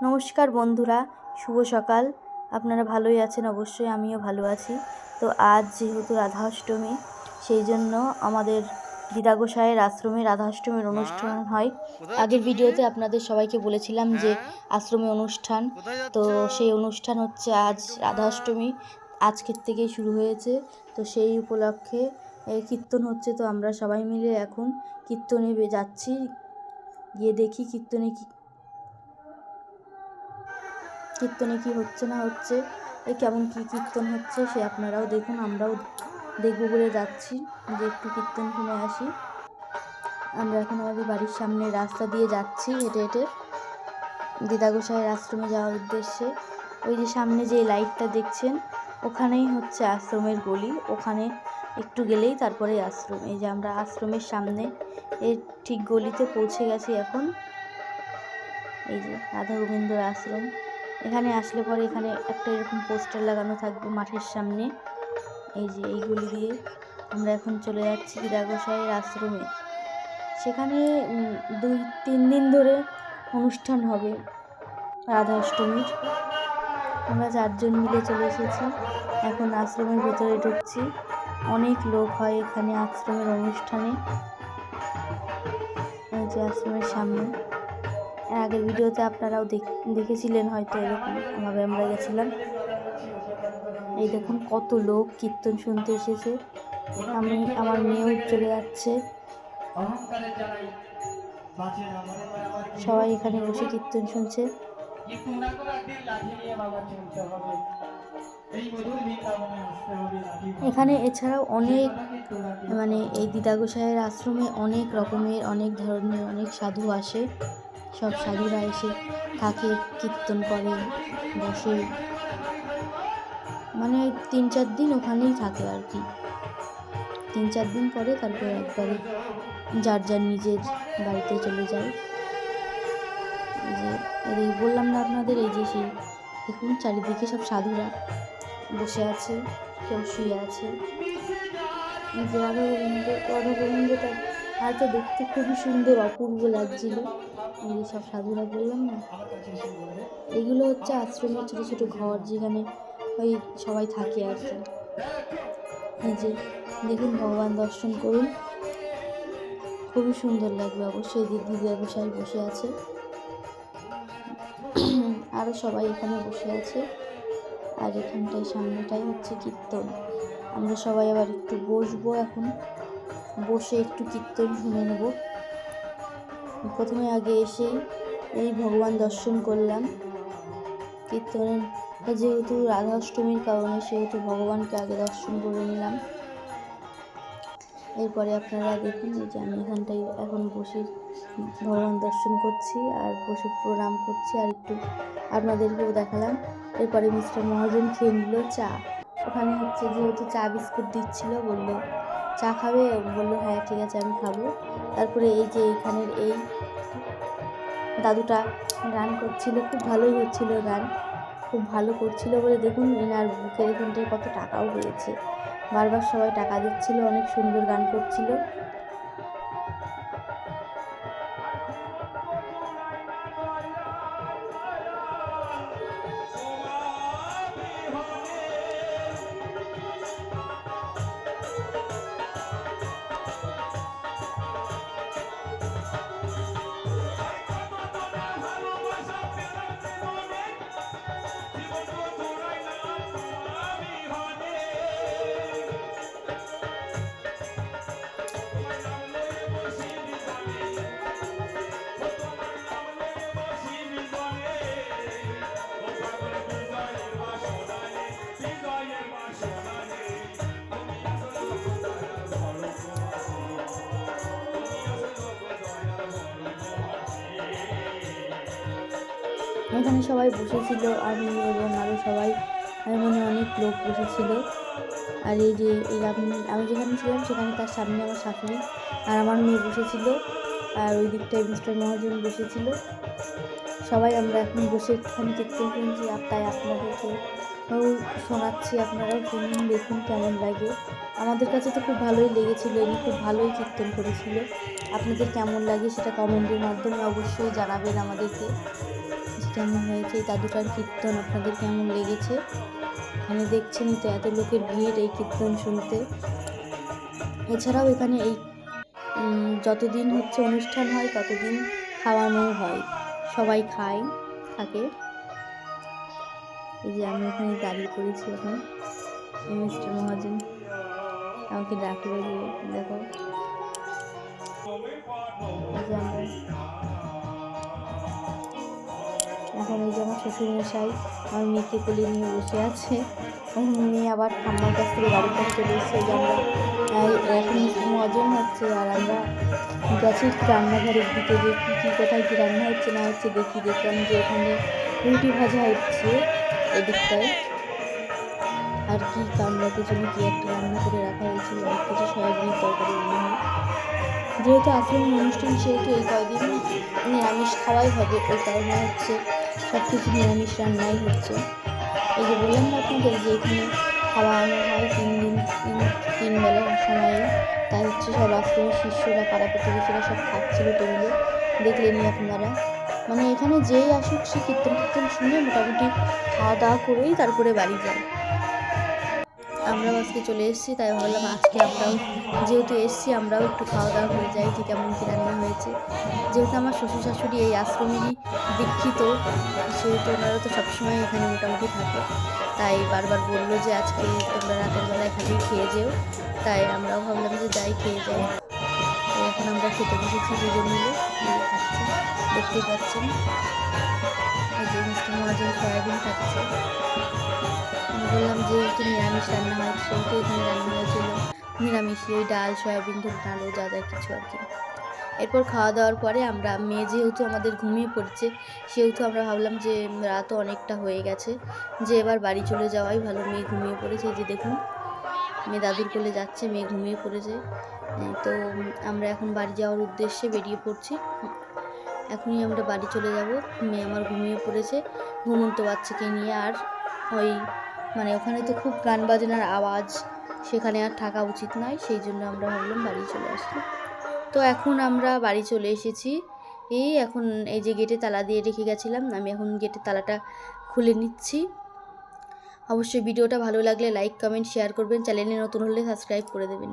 নমস্কার বন্ধুরা, শুভ সকাল। আপনারা ভালোই আছেন? অবশ্যই আমিও ভালো আছি। তো আজ যেহেতু রাধা অষ্টমী, সেই জন্য আমাদের দিদাগোসাইয়ের আশ্রমে রাধা অষ্টমীর অনুষ্ঠান হয়। আগের ভিডিওতে আপনাদের সবাইকে বলেছিলাম যে আশ্রমে অনুষ্ঠান, তো সেই অনুষ্ঠান হচ্ছে আজ রাধা অষ্টমী, আজকের থেকেই শুরু হয়েছে। তো সেই উপলক্ষে কীর্তন হচ্ছে, তো আমরা সবাই মিলে এখন কীর্তনে যাচ্ছি। গিয়ে দেখি কীর্তনে কি হচ্ছে না হচ্ছে, কেমন কি কীর্তন হচ্ছে সে আপনারাও দেখুন, আমরাও দেখব বলে যাচ্ছি যে একটু কীর্তন শুনে আসি। আমরা এখন আমাদের বাড়ির সামনে রাস্তা দিয়ে যাচ্ছি হেঁটে হেঁটে দিদাগোসাইয়ের আশ্রমে যাওয়ার উদ্দেশ্যে। ওই যে সামনে যে লাইটটা দেখছেন, ওখানেই হচ্ছে আশ্রমের গলি, ওখানে একটু গেলেই তারপরে আশ্রম। এই যে আমরা আশ্রমের সামনে এর ঠিক গলিতে পৌঁছে গেছি এখন। এই যে রাধা গোবিন্দর আশ্রম। এখানে আসলে পরে এখানে একটা এরকম পোস্টার লাগানো থাকবে মাঠের সামনে। এই যে এইগুলি দিয়ে আমরা এখন চলে যাচ্ছি দিদাগোসাইয়ের আশ্রমে। সেখানে 2-3 দিন ধরে অনুষ্ঠান হবে রাধা অষ্টমীর। আমরা 4 জন মিলে চলে এসেছি, এখন আশ্রমের ভেতরে ঢুকছি। অনেক লোক হয় এখানে আশ্রমের অনুষ্ঠানে। এই যে আশ্রমের সামনে, আগের ভিডিওতে আপনারাও দেখেছিলেন হয়তো, এরকমভাবে আমরা গেছিলাম। এই দেখুন কত লোক কীর্তন শুনতে এসেছে। আমার মেয়েও চলে যাচ্ছে। সবাই এখানে বসে কীর্তন শুনছে। এখানে এছাড়াও অনেক এই দিদাগোসাইয়ের আশ্রমে অনেক রকমের, অনেক ধরনের অনেক সাধু আসে। সব সাধুরা এসে থাকে, কীর্তন করে, বসে, 3-4 দিন ওখানেই থাকে আর কি। 3-4 দিন পরে তারপর একবারে যার যার নিজের বাড়িতে চলে যায়। এই যে বললাম না আপনাদের, এই যে সেই দেখুন চারিদিকে সব সাধুরা বসে আছে, কেউ শুয়ে আছে। এই যে রাধা গোবিন্দটা হয়তো দেখতে খুবই সুন্দর, অপূর্ব লাগছিল। এই যে সব সাধুরা বললাম না, এগুলো হচ্ছে আশ্রমের ছোটো ছোটো ঘর, যেখানে ওই সবাই থাকে আর কি। এই যে দেখুন, ভগবান দর্শন করুন, খুবই সুন্দর লাগবে অবশ্যই। দিদাগোসাই বসে আছে, আরও সবাই এখানে বসে আছে। আর এখানটায় সামনেটাই হচ্ছে কীর্তন। আমরা সবাই আবার একটু বসবো, এখন বসে একটু কীর্তন শুনে নেব। প্রথমে আগে এসেই এই ভগবান দর্শন করলাম। কীর্তনের যেহেতু রাধা অষ্টমীর কারণে, সেহেতু ভগবানকে আগে দর্শন করে নিলাম। এরপরে আপনারা দেখুন, এই যে আমি এখানটায় এখন বসে ভগবান দর্শন করছি আর বসে প্রণাম করছি, আর একটু আপনাদেরকেও দেখালাম। এরপরে মিস্টার মহাজন খেয়ে নিল চা। ওখানে হচ্ছে যেহেতু চা বিস্কুট দিচ্ছিল, বললো চা খাবে, বললো হ্যাঁ ঠিক আছে আমি খাবো। তারপরে এই যে এখানের এই দাদুটা গান করছিল, খুব ভালোই হচ্ছিল গান, খুব ভালো করছিল বলে দেখুন এনার বুকের এখানটায় কত টাকাও পেয়েছে। বারবার সবাই টাকা দিচ্ছিল, অনেক সুন্দর গান করছিল। এখানে সবাই বসেছিল, আমি এবং আরও সবাই, অনেক লোক বসেছিল। আর এই যে আমি যেখানে ছিলাম সেখানে তার সামনে আমার শাশুড়ি আর আমার মেয়ে বসেছিল, আর ওই দিকটায় মিস্টার মহাজন বসেছিল। সবাই আমরা এখন বসে একটুখানি কীর্তন শুনছি, আর তাই আপনাদেরকে শোনাচ্ছি, আপনারাও শুনুন, দেখুন কেমন লাগে। আমাদের কাছে তো খুব ভালোই লেগেছিলো, ইনি খুব ভালোই কীর্তন করেছিল। আপনাদের কেমন লাগে সেটা কমেন্টের মাধ্যমে অবশ্যই জানাবেন আমাদেরকে। কেমন হয়েছে, এই দাদুটার কীর্তন আপনাদের কেমন লেগেছে। এখানে দেখছেনই তো এত লোকের ভিড় এই কীর্তন শুনতে। এছাড়াও এখানে এই যতদিন হচ্ছে অনুষ্ঠান হয় ততদিন খাওয়ানো হয়, সবাই খায় থাকে। এই যে আমি এখানে দাঁড়িয়ে পড়েছি এখন, মিস্টার মহাজন আমাকে ডাকলো যে দেখো, এই যে আমরা এখন এই যে আমার শ্বশুরমশাই আমার মেয়েকে কোলে নিয়ে বসে আছে, মেয়ে আবার ঠাম্মার কাছ থেকে বাড়ির কাছে চলে এসেছে। যে আমরা এখন মজন হচ্ছে আর আমরা গেছি রান্নাঘরের দিকে, যে কী কোথায় কী রান্না হচ্ছে না হচ্ছে দেখলাম যে এখানে রুটি ভাজা হচ্ছে এদিকটায়, আর কি কামড়াতে জন্য কি একটা রান্না করে রাখা হয়েছিল, অনেক কিছু সয়াবিনের তরকারি রান্না হয়। যেহেতু আশ্রমের অনুষ্ঠান সেহেতু এই কয়দিন নিরামিষ খাওয়াই হবে, ওই কারণে হচ্ছে সব কিছু নিরামিষ রান্নাই হচ্ছে। এই যে বললাম না আপনাদের যে এখানে খাওয়ানো হয় 3 দিন 3 বেলার সময়ে, তাই হচ্ছে সব আশ্রমের শিষ্যরা পাড়া প্রতিবেশীরা সব খাচ্ছিল টেবিলে, দেখলেনি আপনারা। মানে এখানে যেই আসুক সে কীর্তন শুনে মোটামুটি খাওয়া দাওয়া করেই তারপরে বাড়ি যায়। আমরাও আজকে চলে এসেছি, তাই ভাবলাম আজকে আমরাও যেহেতু এসেছি আমরাও একটু খাওয়া দাওয়া করে যাই যে কেমন কী রান্না হয়েছে। যেহেতু আমার শ্বশুর শাশুড়ি এই আশ্রমেরই দীক্ষিত, সেহেতু ওনারা তো সবসময় এখানে মোটামুটি থাকে, তাই বারবার বললো যে আজকে তোমরা রাতের বেলা এখানেই খেয়ে যেও, তাই আমরাও ভাবলাম যে যাই খেয়ে যাই। এখন আমরা খেতে বসেছি দুজন মিলে, খাচ্ছি, দেখতেই পাচ্ছেন। এই যে মিষ্টি মহাজন সয়াবিন খাচ্ছে। আমি বললাম যেহেতু নিরামিষ রান্না হয় সেহেতু এখানে রান্না হয়েছিল নিরামিষই, ওই ডাল সয়াবিন আলু যা কিছু আর কি। এরপর খাওয়া দাওয়ার পরে আমরা মেয়ে যেহেতু আমাদের ঘুমিয়ে পড়ছে, সেহেতু আমরা ভাবলাম যে রাতও অনেকটা হয়ে গেছে, যে এবার বাড়ি চলে যাওয়াই ভালো। মেয়ে ঘুমিয়ে পড়েছে, যে দেখুন মেয়ে দাদুর কোলে যাচ্ছে, মেয়ে ঘুমিয়ে পড়েছে। তো আমরা এখন বাড়ি যাওয়ার উদ্দেশ্যে বেরিয়ে পড়ছি, এখনই আমরা বাড়ি চলে যাব। মেয়ে আমার ঘুমিয়ে পড়েছে ঘুমন্ত বাচ্চাকে নিয়ে, আর ওই মানে ওখানে তো খুব গান বাজনার আওয়াজ, সেখানে আর থাকা উচিত নয়, সেই জন্য আমরা ভাবলাম বাড়ি চলে আসি। তো এখন আমরা বাড়ি চলে এসেছি। এখন এই যে গেটে তালা দিয়ে রেখে গেছিলাম, আমি এখন গেটের তালাটা খুলে নিচ্ছি। অবশ্যই ভিডিওটা ভালো লাগলে লাইক কমেন্ট শেয়ার করবেন, চ্যানেলে নতুন হলে সাবস্ক্রাইব করে দেবেন।